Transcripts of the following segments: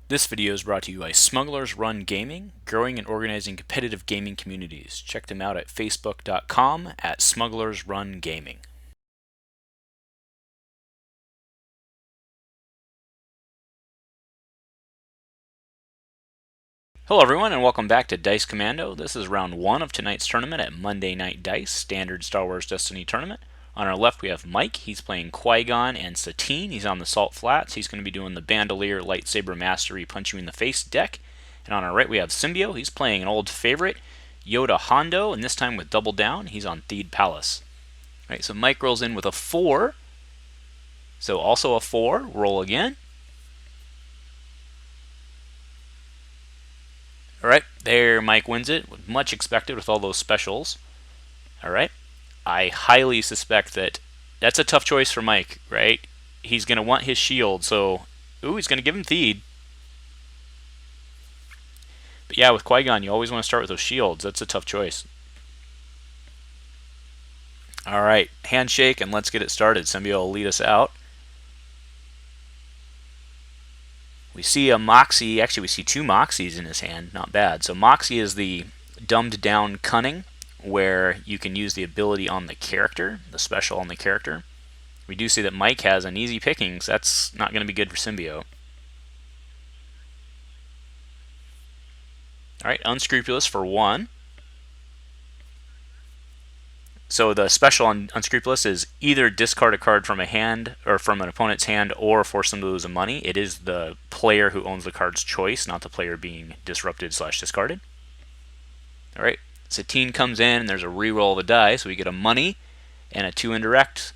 This video is brought to you by Smugglers Run Gaming, growing and organizing competitive gaming communities. Check them out at facebook.com at Smugglers Run Gaming. Hello everyone and welcome back to Dice Commando. This is round 1 of tonight's tournament at Monday Night Dice, standard Star Wars Destiny tournament. On our left we have Mike. He's playing Qui-Gon and Satine. He's on the Salt Flats. He's going to be doing the Bandolier Lightsaber Mastery Punch You in the Face deck. And on our right we have Symbio. He's playing an old favorite, Yoda Hondo, and this time with Double Down. He's on Theed Palace. All right, so Mike rolls in with a 4. So also a 4. Roll again. Alright, there Mike wins it. Much expected with all those specials. Alright, I highly suspect that that's a tough choice for Mike, right? He's going to want his shield, so... Ooh, he's going to give him Theed. But yeah, with Qui-Gon, you always want to start with those shields. That's a tough choice. Alright, handshake and let's get it started. Symbio will lead us out. We see a Moxie, actually we see 2 Moxies in his hand, not bad. So Moxie is the dumbed down cunning, where you can use the ability on the character, the special on the character. We do see that Mike has an easy pickings. That's not going to be good for Symbio. Alright, Unscrupulous for 1. So the special on Unscrupulous is either discard a card from a hand or from an opponent's hand or force them to lose a money. It is the player who owns the card's choice, not the player being disrupted/discarded. Alright, Satine comes in and there's a reroll of a die, so we get a money and a 2 indirect.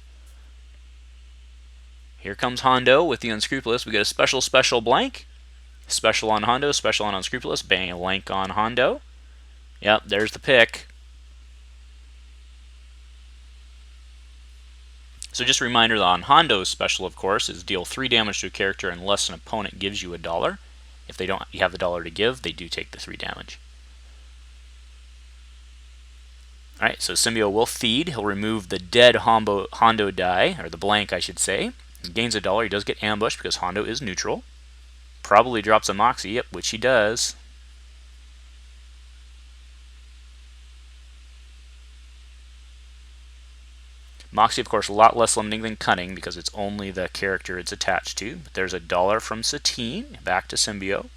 Here comes Hondo with the Unscrupulous. We get a special blank. Special on Hondo, special on Unscrupulous. Bang, a blank on Hondo. Yep, there's the pick. So just a reminder that on Hondo's special, of course, is deal 3 damage to a character unless an opponent gives you $1. If they don't, you have the $1 to give, they do take the 3 damage. Alright, so Symbio will Theed. He'll remove the dead Hondo die, or the blank, I should say. He gains $1. He does get ambushed because Hondo is neutral. Probably drops a Moxie, yep, which he does. Moxie, of course, a lot less limiting than Cunning because it's only the character it's attached to. But there's $1 from Satine, back to Symbio.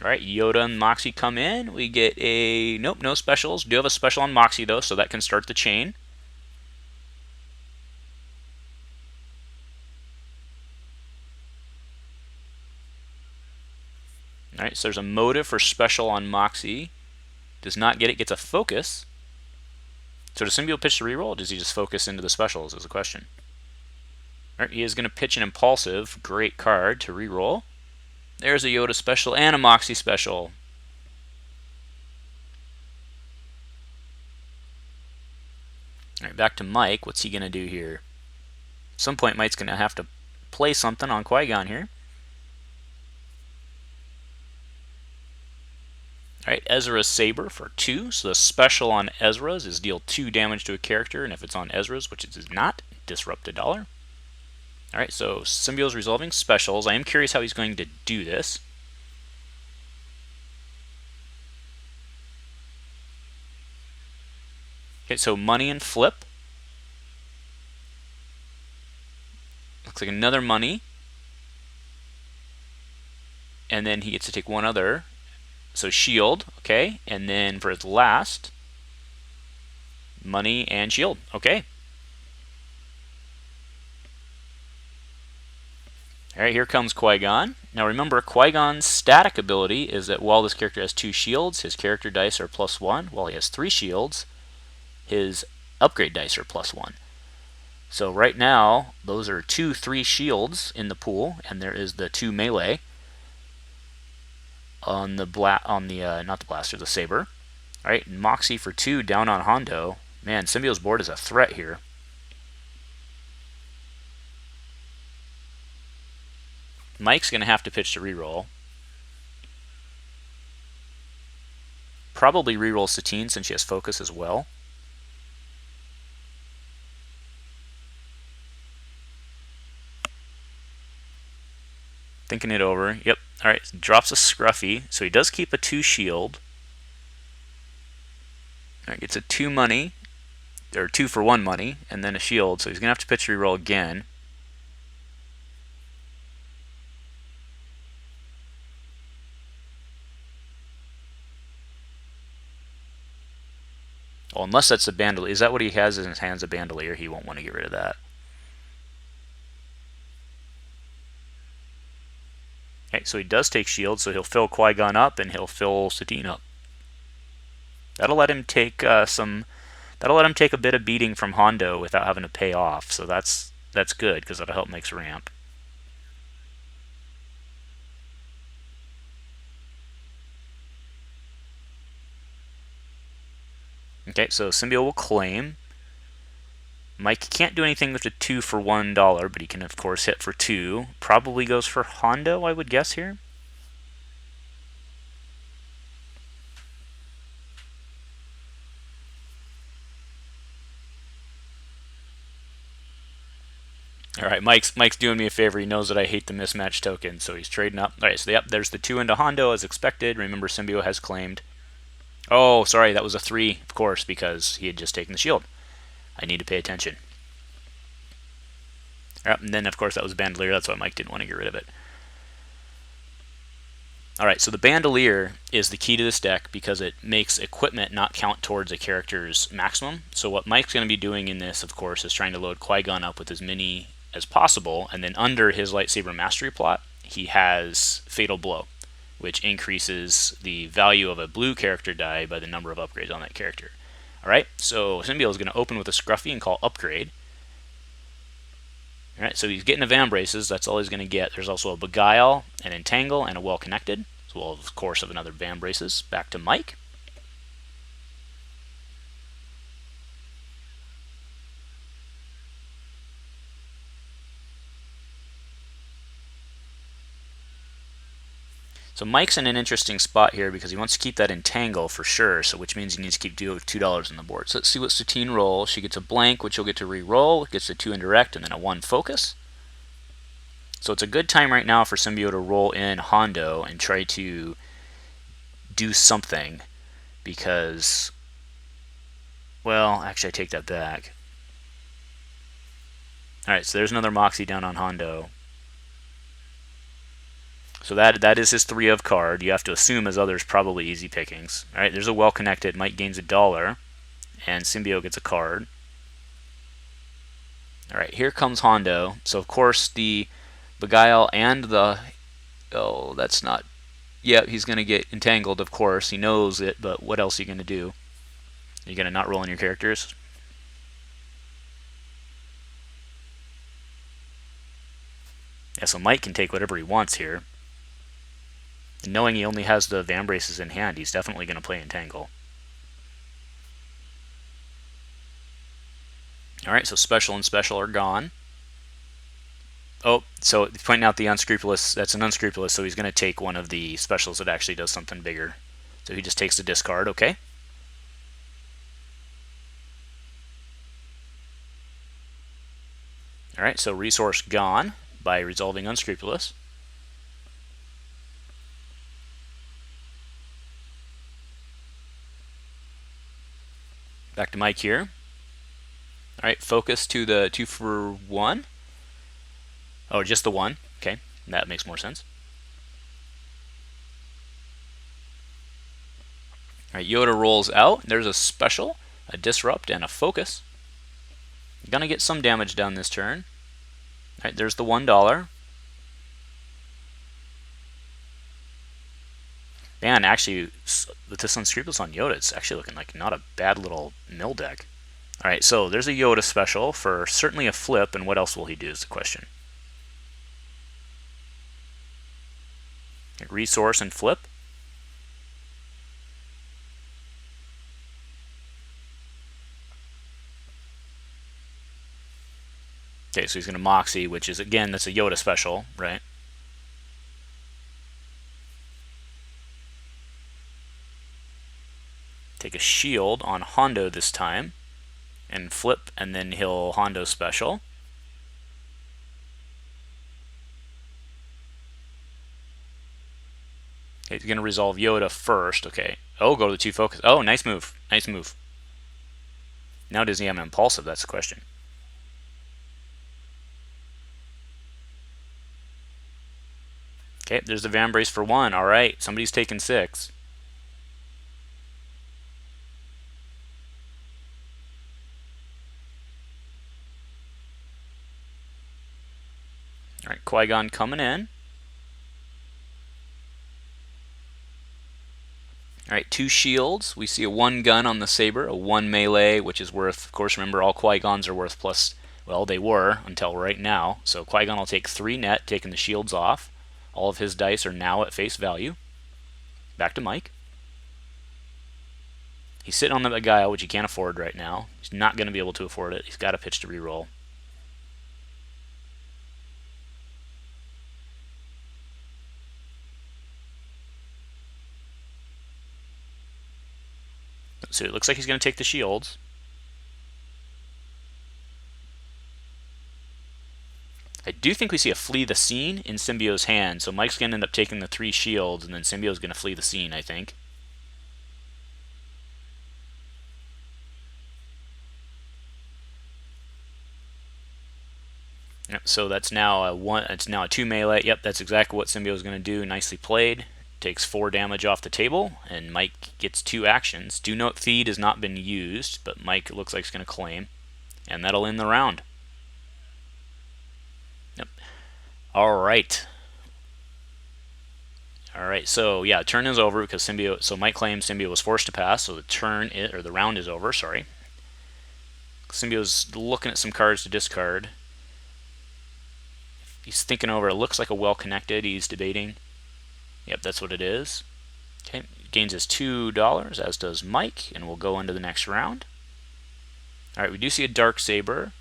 Alright, Yoda and Moxie come in. We get a... Nope, no specials. Do have a special on Moxie, though, so that can start the chain. Alright, so there's a motive for special on Moxie. Does not get it, gets a focus. So does Symbio pitch the reroll, or does he just focus into the specials is the question. Alright, he is going to pitch an Impulsive, great card to reroll. There's a Yoda special and a Moxie special. Alright, back to Mike. What's he going to do here? At some point, Mike's going to have to play something on Qui-Gon here. Alright, Ezra's Saber for 2. So the special on Ezra's is deal 2 damage to a character, and if it's on Ezra's, which it is not, disrupt $1. Alright, so Symbio's resolving specials. I am curious how he's going to do this. Okay, so money and flip. Looks like another money. And then he gets to take one other. So shield, okay, and then for his last, money and shield, okay. Alright, here comes Qui-Gon. Now remember, Qui-Gon's static ability is that while this character has 2 shields, his character dice are +1. While he has 3 shields, his upgrade dice are +1. So right now, those are 2 3 shields in the pool, and there is the 2 melee on the not the blaster, the saber. All right, Moxie for 2 down on Hondo. Man, Symbio's board is a threat here. Mike's going to have to pitch to reroll. Probably reroll Satine since she has focus as well. Thinking it over. Yep. Alright, drops a Scruffy. So he does keep a 2 shield. Alright, gets a 2 money. Or 2 for 1 money. And then a shield. So he's going to have to pitch reroll again. Well, unless that's the Bandolier. Is that what he has in his hands, a Bandolier? He won't want to get rid of that. Okay, so he does take shield, so he'll fill Qui-Gon up and he'll fill Satine up. That'll let him take That'll let him take a bit of beating from Hondo without having to pay off. So that's good because that'll help Mike's ramp. Okay, so Symbio will claim. Mike can't do anything with the 2 for $1, but he can of course hit for 2. Probably goes for Hondo, I would guess here. All right, Mike's doing me a favor. He knows that I hate the mismatch token, so he's trading up. All right, so yep, there's the 2 into Hondo as expected. Remember, Symbio has claimed. Oh, sorry, that was a 3, of course, because he had just taken the shield. I need to pay attention. All right, and then, of course, that was Bandolier. That's why Mike didn't want to get rid of it. All right, so the Bandolier is the key to this deck because it makes equipment not count towards a character's maximum. So what Mike's going to be doing in this, of course, is trying to load Qui-Gon up with as many as possible, and then under his lightsaber mastery plot, he has Fatal Blow, which increases the value of a blue character die by the number of upgrades on that character. Alright, so Symbio is going to open with a Scruffy and call Upgrade. Alright, so he's getting a Van Braces, that's all he's going to get. There's also a Beguile, an Entangle, and a Well Connected. So we'll have, of course, of another Van Braces. Back to Mike. So Mike's in an interesting spot here because he wants to keep that Entangle for sure, so which means he needs to keep $2 on the board. So let's see what Satine rolls. She gets a blank, which he'll get to re-roll, gets a 2 indirect, and then a 1 focus. So it's a good time right now for Symbio to roll in Hondo and try to do something because, well, actually I take that back. Alright, so there's another Moxie down on Hondo. So that is his 3 of card. You have to assume as others probably easy pickings. Alright, there's a Well Connected. Mike gains $1, and Symbio gets a card. Alright, here comes Hondo. So of course the Beguile and the... Oh, that's not... Yeah, he's going to get entangled, of course. He knows it, but what else are you going to do? Are you going to not roll in your characters? Yeah, so Mike can take whatever he wants here. And knowing he only has the Van Braces in hand, he's definitely going to play Entangle. Alright, so Special and Special are gone. Oh, so pointing out the Unscrupulous, that's an Unscrupulous, so he's going to take one of the specials that actually does something bigger. So he just takes the discard, okay. Alright, so resource gone by resolving Unscrupulous. Back to Mike here. Alright, focus to the 2 for 1. Oh, just the 1. Okay, that makes more sense. Alright, Yoda rolls out. There's a special, a disrupt, and a focus. Gonna get some damage done this turn. Alright, there's the $1. Man, actually, with this Unscrupulous on Yoda, it's actually looking like not a bad little mill deck. Alright, so there's a Yoda special for certainly a flip, and what else will he do is the question. Resource and flip. Okay, so he's going to Moxie, which is, again, that's a Yoda special, right? Take a shield on Hondo this time, and flip, and then he'll Hondo special. Okay, he's going to resolve Yoda first. Okay. Oh, go to the 2 focus. Oh, nice move. Nice move. Now does he have an impulsive? That's the question. Okay, there's the Van Brace for 1. All right, somebody's taking 6. All right, Qui-Gon coming in. All right, 2 shields. We see a 1 gun on the saber, a 1 melee, which is worth, of course, remember all Qui-Gons are worth plus, well, they were until right now. So Qui-Gon will take 3 net, taking the shields off. All of his dice are now at face value. Back to Mike. He's sitting on the Beguile, which he can't afford right now. He's not going to be able to afford it. He's got a pitch to reroll. So it looks like he's going to take the shields. I do think we see a flee the scene in Symbio's hand, so Mike's going to end up taking the 3 shields, and then Symbio's going to flee the scene, I think. Yep, so that's now a 1. It's now a 2 melee. Yep, that's exactly what Symbio's going to do. Nicely played. Takes 4 damage off the table, and Mike gets 2 actions. Do note Feed has not been used, but Mike looks like he's going to claim, and that'll end the round. Yep. All right. All right. So yeah, turn is over because Symbio. So Mike claims Symbio was forced to pass, so the round is over. Sorry. Symbio's looking at some cards to discard. He's thinking over. It looks like a well-connected. He's debating. Yep, that's what it is. Okay, gains his $2, as does Mike, and we'll go into the next round. All right, we do see a Dark Saber.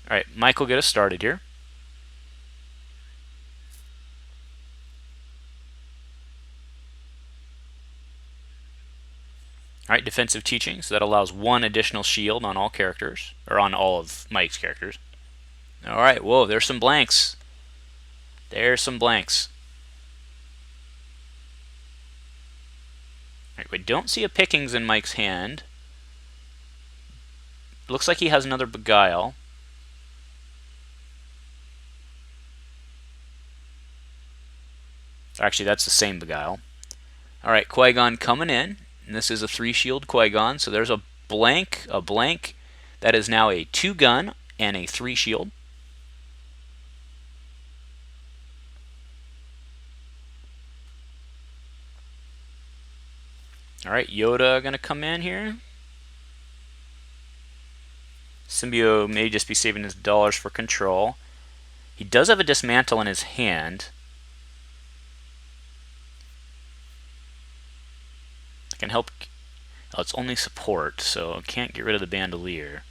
All right, Mike will get us started here. All right, defensive teaching, so that allows 1 additional shield on all characters, or on all of Mike's characters. All right, whoa, there's some blanks. There's some blanks. All right, we don't see a pickings in Mike's hand. Looks like he has another Beguile. Actually, that's the same Beguile. All right, Qui-Gon coming in. And this is a 3 shield Qui-Gon, so there's a blank. That is now a 2 gun and a 3 shield. All right, Yoda going to come in here. Symbio may just be saving his dollars for control. He does have a dismantle in his hand. I can help. Oh, it's only support, so I can't get rid of the Bandolier.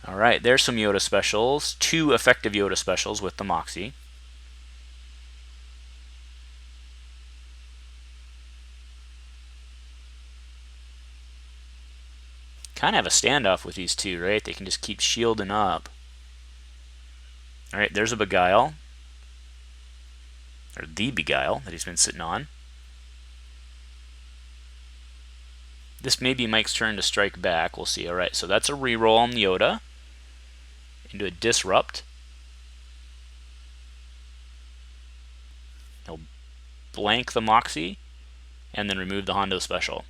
All right, there's some Yoda specials. 2 effective Yoda specials with the Moxie. Kind of have a standoff with these 2, right? They can just keep shielding up. All right, there's a Beguile. Or the Beguile that he's been sitting on. This may be Mike's turn to strike back. We'll see. All right, so that's a reroll on Yoda into a disrupt. He'll blank the Moxie and then remove the Hondo special.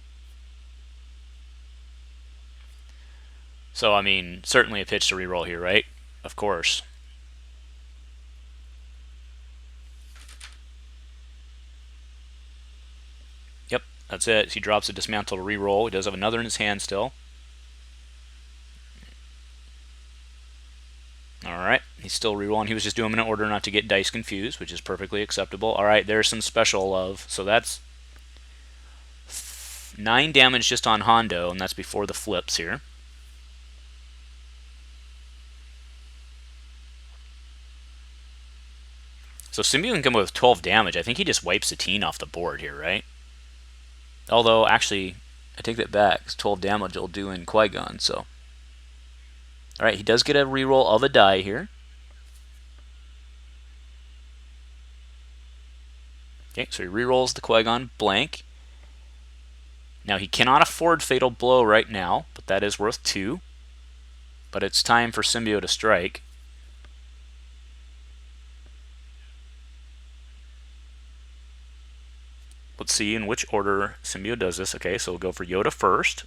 So, I mean, certainly a pitch to reroll here, right? Of course. Yep, that's it. He drops a dismantle to reroll. He does have another in his hand still. Alright, he's still rerolling. He was just doing them in order not to get dice confused, which is perfectly acceptable. Alright, there's some special love. So that's 9 damage just on Hondo, and that's before the flips here. So Symbio can come with 12 damage. I think he just wipes Satine off the board here, right? Although, actually, I take that back. 12 damage will do in Qui-Gon, so Alright, he does get a reroll of a die here. Okay, so he rerolls the Qui-Gon blank. Now he cannot afford Fatal Blow right now, but that is worth 2. But it's time for Symbio to strike. Let's see in which order Symbio does this. Okay, so we'll go for Yoda first.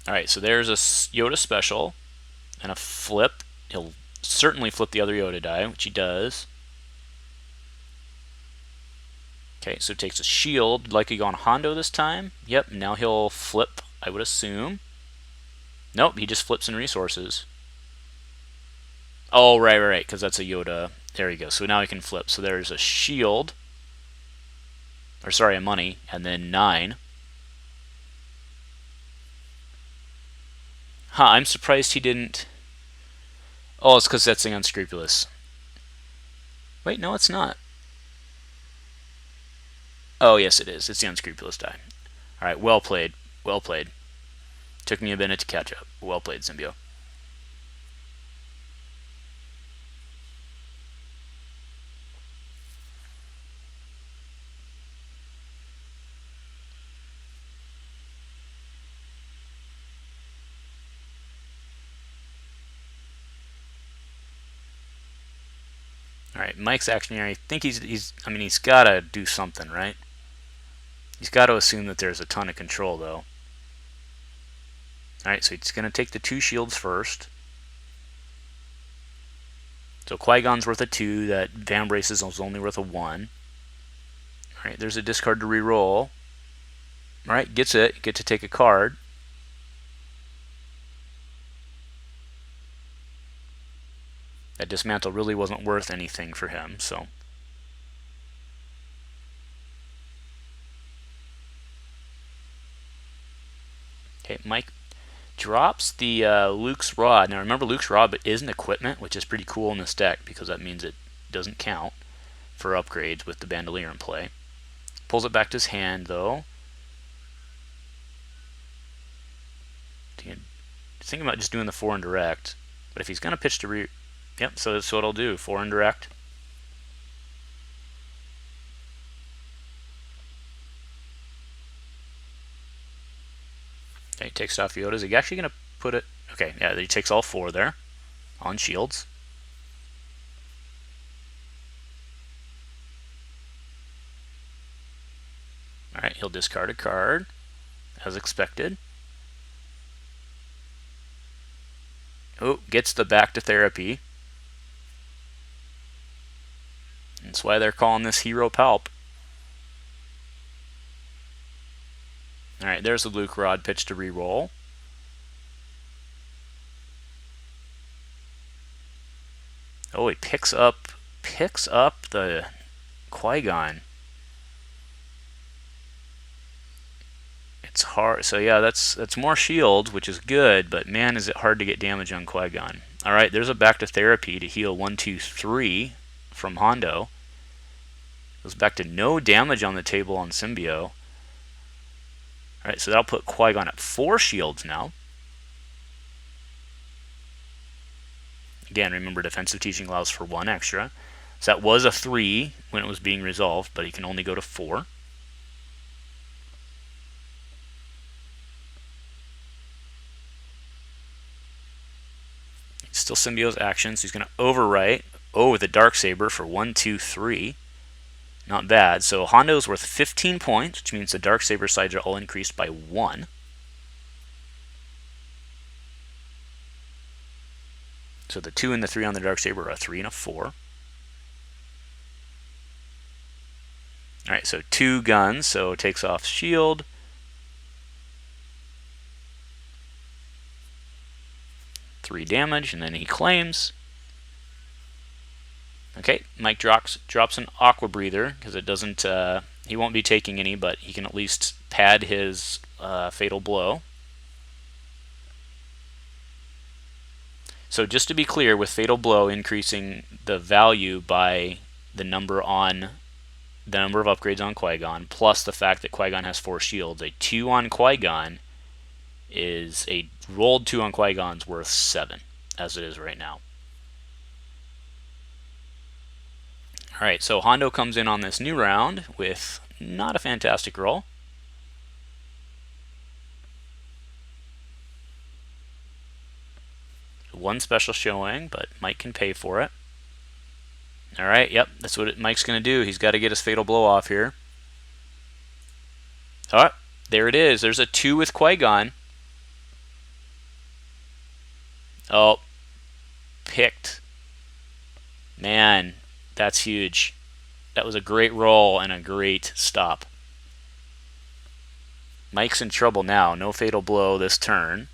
Alright, so there's a Yoda special and a flip. He'll certainly flip the other Yoda die, which he does. Okay, so it takes a shield. Like he go on Hondo this time. Yep, now he'll flip, I would assume. Nope, he just flips in resources. Oh, right, because that's a Yoda. There you go. So now he can flip. So there's a shield. Or sorry, a money. And then 9. Huh, I'm surprised he didn't... Oh, it's because that's the unscrupulous. Wait, no, it's not. Oh, yes, it is. It's the unscrupulous die. Alright, well played. Well played. Took me a minute to catch up. Well played, Symbio. Alright, Mike's action here. I think he's got to do something, right? He's got to assume that there's a ton of control, though. Alright, so he's going to take the 2 shields first. So Qui-Gon's worth a 2. That Van Braces is only worth a 1. Alright, there's a discard to reroll. Alright, gets it. You get to take a card. That dismantle really wasn't worth anything for him, so... Okay, Mike drops the Luke's Rod. Now remember, Luke's Rod is an equipment, which is pretty cool in this deck because that means it doesn't count for upgrades with the Bandolier in play. Pulls it back to his hand, though. Thinking about just doing the 4 indirect, but if he's going to pitch to yep, so that's what I'll do, 4 indirect. Okay, he takes off Yoda. Is he actually going to put it... Okay, yeah, he takes all 4 there on shields. Alright, he'll discard a card, as expected. Oh, gets the back to therapy. That's why they're calling this Hero Palp. Alright, there's the Luke Rod pitch to reroll. Oh, he picks up the Qui-Gon. It's hard. So yeah, that's more shield, which is good, but man, is it hard to get damage on Qui-Gon. Alright, there's a back to therapy to heal 1, 2, 3 from Hondo. Goes back to no damage on the table on Symbio. Alright, so that'll put Qui-Gon at 4 shields now. Again, remember, defensive teaching allows for 1 extra. So that was a 3 when it was being resolved, but he can only go to 4. Still Symbio's actions. He's going to overwrite. Oh, with a Darksaber for 1, 2, 3. Not bad. So Hondo's worth 15 points, which means the Darksaber sides are all increased by 1. So the 2 and the 3 on the Darksaber are a 3 and a 4. Alright, so 2 guns, so it takes off shield. Three damage, and then he claims. Okay, Mike drops an Aqua Breather, because it doesn't, he won't be taking any, but he can at least pad his Fatal Blow. So just to be clear, with Fatal Blow increasing the value by the number on the number of upgrades on Qui-Gon, plus the fact that Qui-Gon has 4 shields. A 2 on Qui-Gon is a rolled 2 on Qui-Gon's worth 7, as it is right now. Alright, so Hondo comes in on this new round with not a fantastic roll. One special showing, but Mike can pay for it. Alright, yep, that's what Mike's going to do. He's got to get his fatal blow off here. Alright, there it is. There's a 2 with Qui-Gon. Oh, picked. Man, that's huge. That was a great roll and a great stop. Mike's in trouble now. No fatal blow this turn.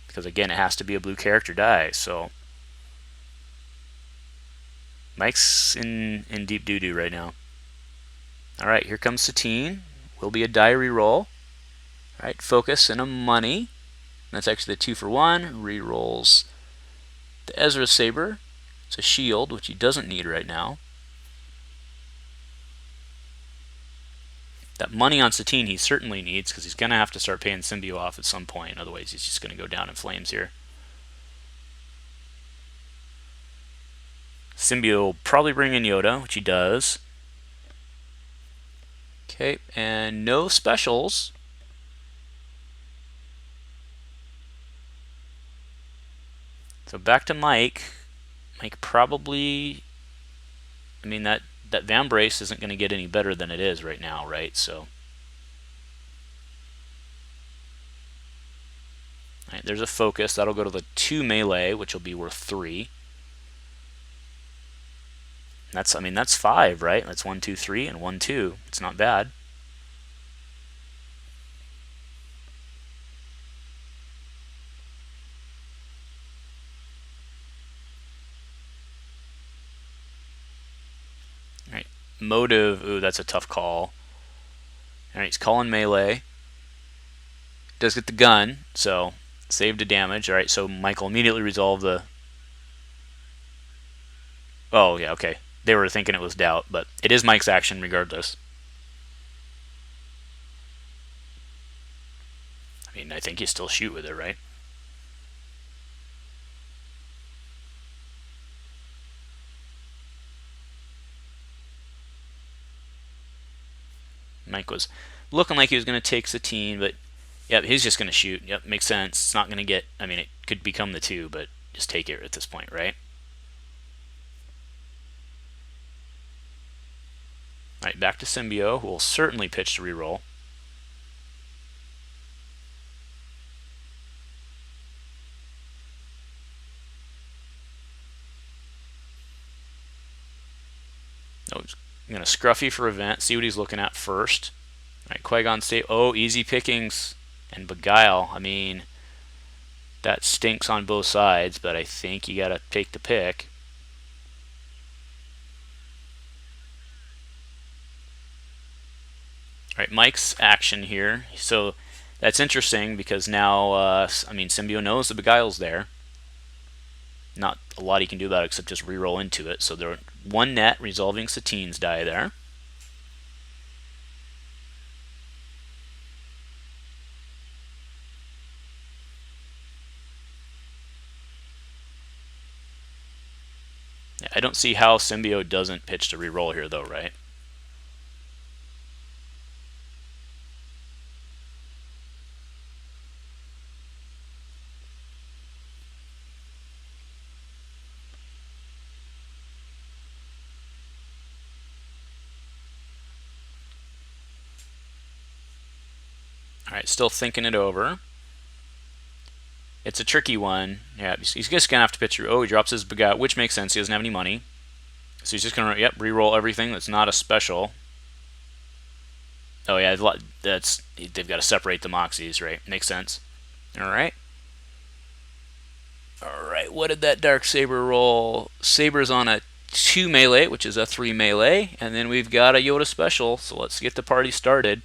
Because again, it has to be a blue character die, so Mike's in deep doo-doo right now. Alright, here comes Satine. Will be a diary roll. Alright, focus and a money. That's actually the 2 for 1. Rerolls the Ezra Saber. It's a shield, which he doesn't need right now. That money on Satine he certainly needs, because he's going to have to start paying Symbio off at some point. Otherwise, he's just going to go down in flames here. Symbio will probably bring in Yoda, which he does. Okay, and no specials. So back to Mike. Mike probably, I mean, that Van Brace isn't going to get any better than it is right now, right? So, all right, there's a focus. That'll go to the 2 melee, which will be worth 3. That's, I mean, that's 5, right? That's 1, 2, 3, and 1, 2. It's not bad. All right, motive. Ooh, that's a tough call. All right, he's calling melee. Does get the gun, so save to damage. All right, so Michael immediately resolved the. Oh yeah, okay. They were thinking it was doubt, but it is Mike's action regardless. I mean, I think you still shoot with it, right? Mike was looking like he was going to take Satine, but yep, he's just going to shoot. Yep, makes sense. It's not going to get, I mean, it could become the 2, but just take it at this point, right? Alright, back to Symbio, who will certainly pitch to reroll. Oh, he's going to Scruffy for event, see what he's looking at first. Alright, Qui-Gon State. Oh, easy pickings and Beguile. I mean, that stinks on both sides, but I think you got to take the pick. Alright, Mike's action here. So that's interesting because now, I mean, Symbio knows the Beguile's there. Not a lot he can do about it except just reroll into it. So there, 1 net resolving Satine's die there. I don't see how Symbio doesn't pitch to reroll here, though, right? Alright, still thinking it over. It's a tricky one. Yeah, he's just going to have to pitch through. Oh, he drops his Beguile, which makes sense. He doesn't have any money. So he's just going to, yep, re-roll everything that's not a special. Oh, yeah, they've got to separate the Moxies, right? Makes sense. Alright. Alright, what did that Dark Saber roll? Saber's on a 2 melee, which is a 3 melee. And then we've got a Yoda special, so let's get the party started.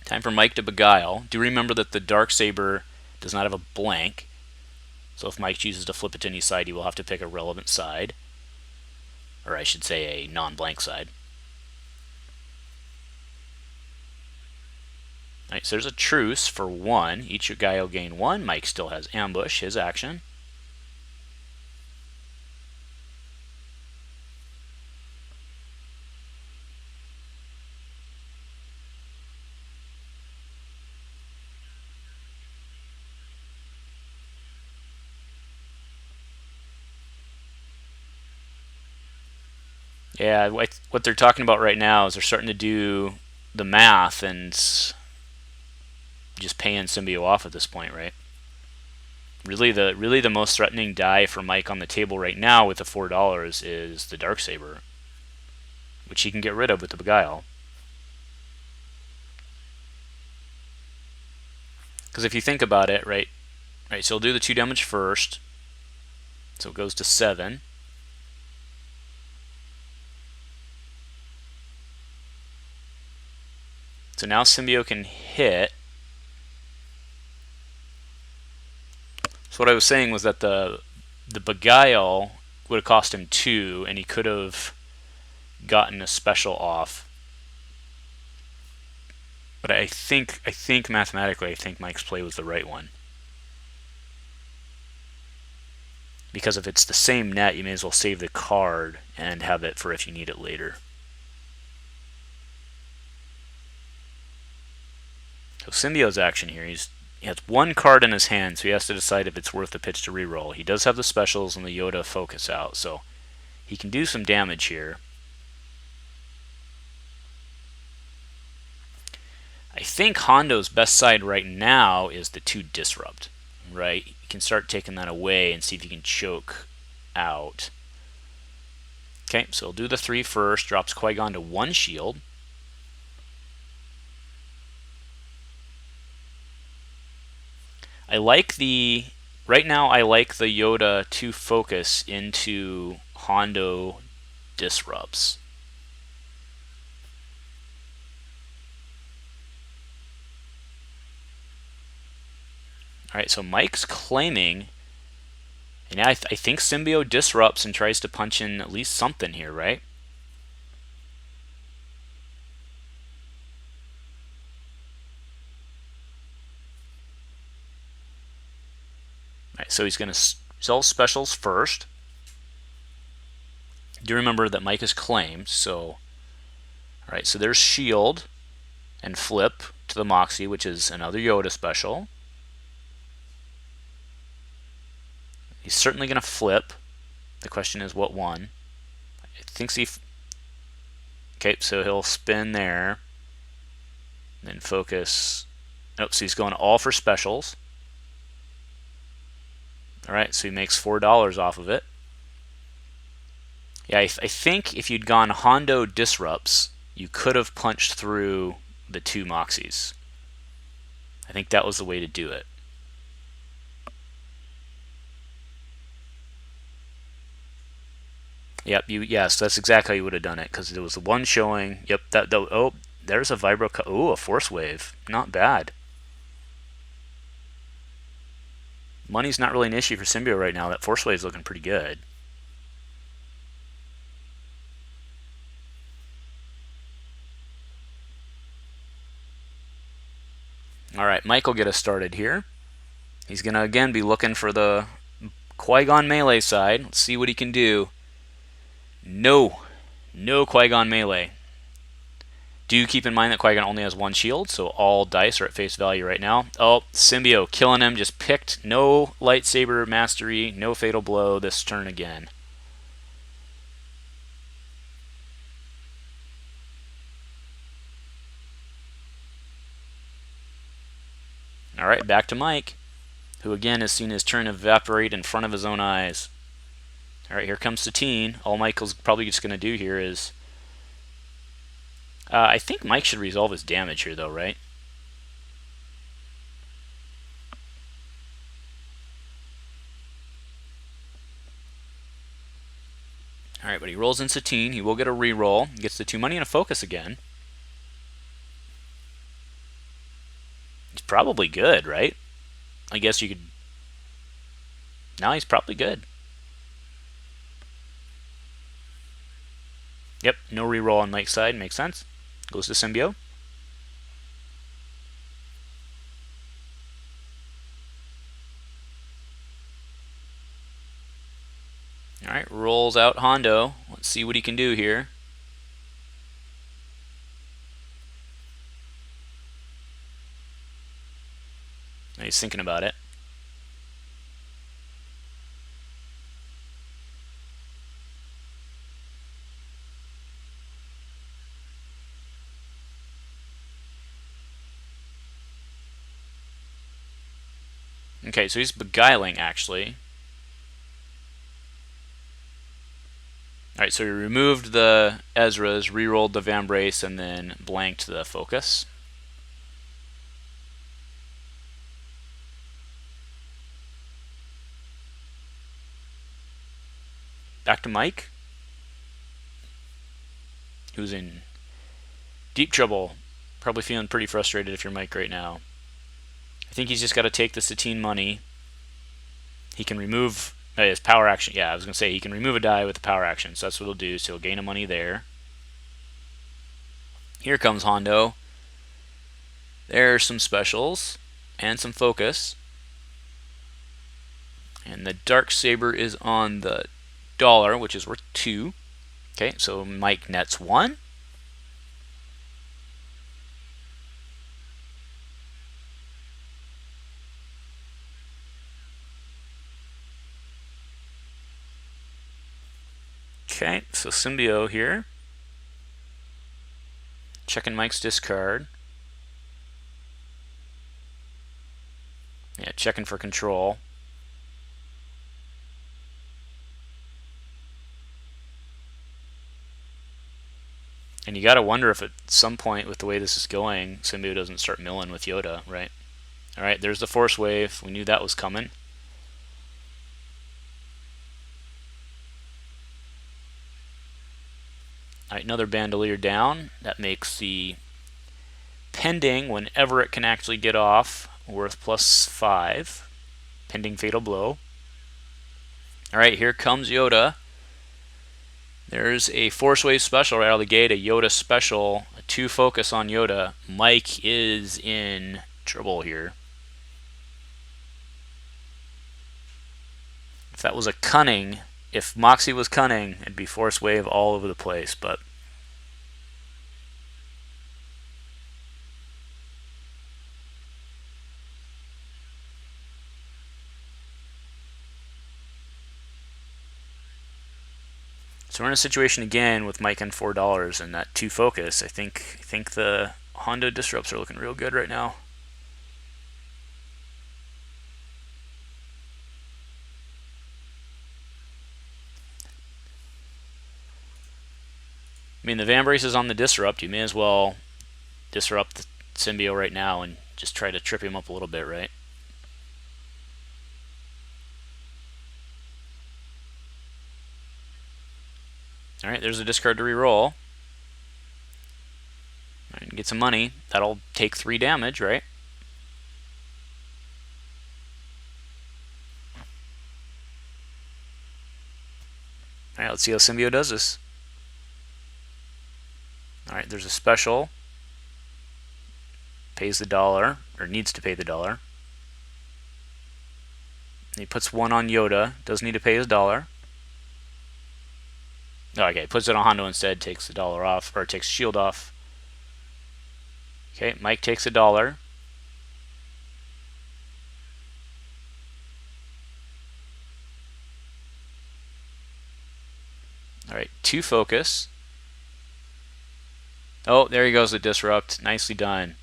Time for Mike to Beguile. Do remember that the Dark Saber does not have a blank. So if Mike chooses to flip it to any side, he will have to pick a relevant side. Or I should say a non-blank side. Alright, so there's a truce for 1. Each guy will gain 1. Mike still has ambush, his action. Yeah, what they're talking about right now is they're starting to do the math and just paying Symbio off at this point, right? Really the most threatening die for Mike on the table right now with the $4 is the Darksaber, which he can get rid of with the Beguile. Because if you think about it, right, so he'll do the 2 damage first, so it goes to 7. So now Symbio can hit. So what I was saying was that the Beguile would have cost him 2, and he could have gotten a special off. But I think mathematically, I think Mike's play was the right one. Because if it's the same net, you may as well save the card and have it for if you need it later. So Symbio's action here, he has 1 card in his hand, so he has to decide if it's worth the pitch to reroll. He does have the specials and the Yoda focus out, so he can do some damage here. I think Hondo's best side right now is the 2 disrupt, right? You can start taking that away and see if you can choke out. Okay, so he'll do the 3 first, drops Qui-Gon to 1 shield. Right now I like the Yoda to focus into Hondo disrupts. Alright, so Mike's claiming, and I think Symbio disrupts and tries to punch in at least something here, right? Alright, so he's going to sell specials first. Do remember that Mike is claimed, so alright, so there's shield and flip to the Moxie, which is another Yoda special. He's certainly going to flip. The question is what one. I think okay, so he'll spin there, then focus. Nope, so he's going all for specials. Alright, so he makes $4 off of it. Yeah, I think if you'd gone Hondo disrupts, you could have punched through the 2 Moxies. I think that was the way to do it. Yep, yes, that's exactly how you would have done it, because there was the 1 showing. Yep, oh, there's a Vibro. Oh, a Force Wave. Not bad. Money's not really an issue for Symbio right now. That Force Wave's looking pretty good. Alright, Mike will get us started here. He's going to again be looking for the Qui-Gon melee side. Let's see what he can do. No Qui-Gon melee. Do keep in mind that Qui-Gon only has 1 shield, so all dice are at face value right now. Oh, Symbio killing him, just picked no lightsaber mastery, no fatal blow this turn again. Alright, back to Mike, who again has seen his turn evaporate in front of his own eyes. Alright, here comes Satine. All Michael's probably just going to do here is... I think Mike should resolve his damage here, though, right? Alright, but he rolls in Satine. He will get a reroll. Gets the 2 money and a focus again. It's probably good, right? I guess you could Now he's probably good. Yep, no reroll on Mike's side, makes sense. Goes to Symbio. Alright, rolls out Hondo. Let's see what he can do here. He's thinking about it. Okay, so he's beguiling, actually. Alright, so he removed the Ezra's, re-rolled the Vambrace, and then blanked the focus. Back to Mike, who's in deep trouble. Probably feeling pretty frustrated if you're Mike right now. I think he's just got to take the Satine money. He can remove his power action. Yeah, I was going to say he can remove a die with the power action, so that's what he'll do. So he'll gain a money there. Here comes Hondo. There's some specials and some focus. And the Dark Saber is on the dollar, which is worth 2. Okay, so Mike nets 1. Okay, so Symbio here. Checking Mike's discard. Yeah, checking for control. And you gotta wonder if at some point, with the way this is going, Symbio doesn't start milling with Yoda, right? Alright, there's the Force Wave. We knew that was coming. Alright, another Bandolier down. That makes the pending, whenever it can actually get off, worth +5. Pending Fatal Blow. Alright, here comes Yoda. There's a Force Wave special right out of the gate, a Yoda special, a 2 focus on Yoda. Mike is in trouble here. If that was a cunning, if Moxie was cunning, it'd be Force Wave all over the place, but so we're in a situation again with Mike and $4 and that 2 focus. I think the Hondo disrupts are looking real good right now. I mean, the Vambrace is on the disrupt. You may as well disrupt the Symbio right now and just try to trip him up a little bit, right? Alright, there's a discard to reroll. Alright, get some money. That'll take 3 damage, right? Alright, let's see how Symbio does this. Alright, there's a special. Pays the $1, or needs to pay the $1. He puts 1 on Yoda. Doesn't need to pay his $1. Okay, puts it on Hondo instead, takes the $1 off, or takes shield off. Okay, Mike takes $1. Alright, 2 focus. Oh, there he goes, the disrupt. Nicely done.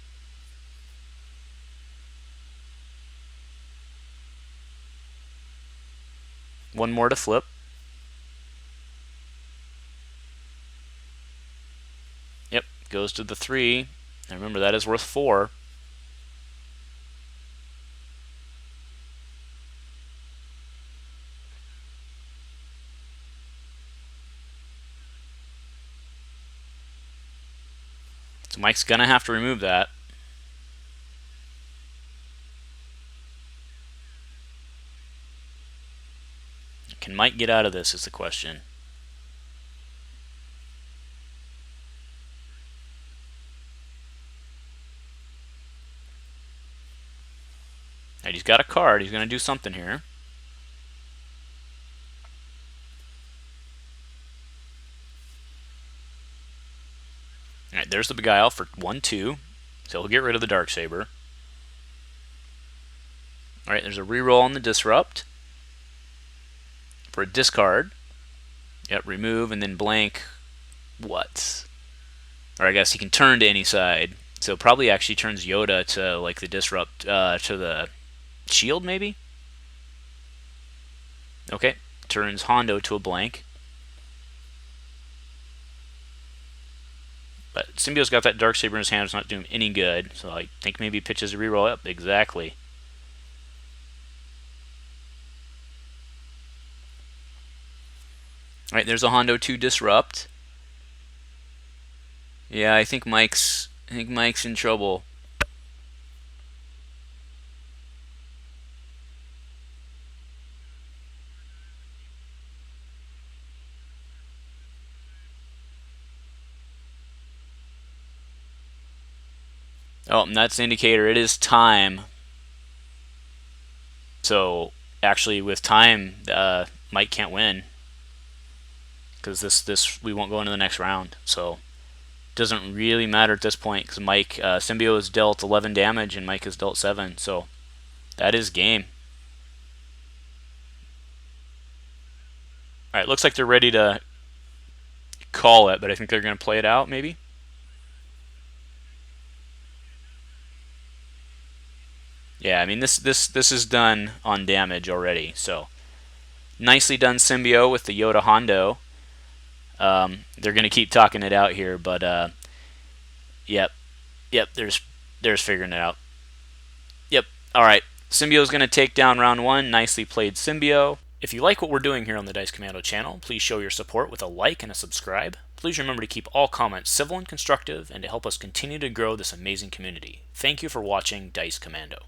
One more to flip. Yep, goes to the 3. And remember, that is worth 4. So Mike's gonna have to remove that. Mike get out of this is the question. Alright, he's got a card. He's going to do something here. Alright, there's the Beguile for 1-2. So he'll get rid of the Darksaber. Alright, there's a reroll on the Disrupt. For a discard. Yep, remove and then blank. What? Or I guess he can turn to any side. So probably actually turns Yoda to like the Disrupt, to the shield maybe? Okay, turns Hondo to a blank. But Symbio's got that Darksaber in his hand, it's not doing any good. So I think maybe he pitches a reroll up. Exactly. Alright, there's a Hondo 2 Disrupt. Yeah, I think Mike's in trouble. Oh, and that's the indicator. It is time. So actually, with time, Mike can't win because this we won't go into the next round. So it doesn't really matter at this point because Mike Symbio has dealt 11 damage and Mike has dealt 7. So that is game. All right, looks like they're ready to call it, but I think they're going to play it out maybe. Yeah, I mean this is done on damage already. So nicely done, Symbio, with the Yoda Hondo. They're going to keep talking it out here, but yep, there's figuring it out. Yep. All right, Symbio's going to take down round 1. Nicely played, Symbio. If you like what we're doing here on the Dice Commando channel, please show your support with a like and a subscribe. Please remember to keep all comments civil and constructive, and to help us continue to grow this amazing community. Thank you for watching Dice Commando.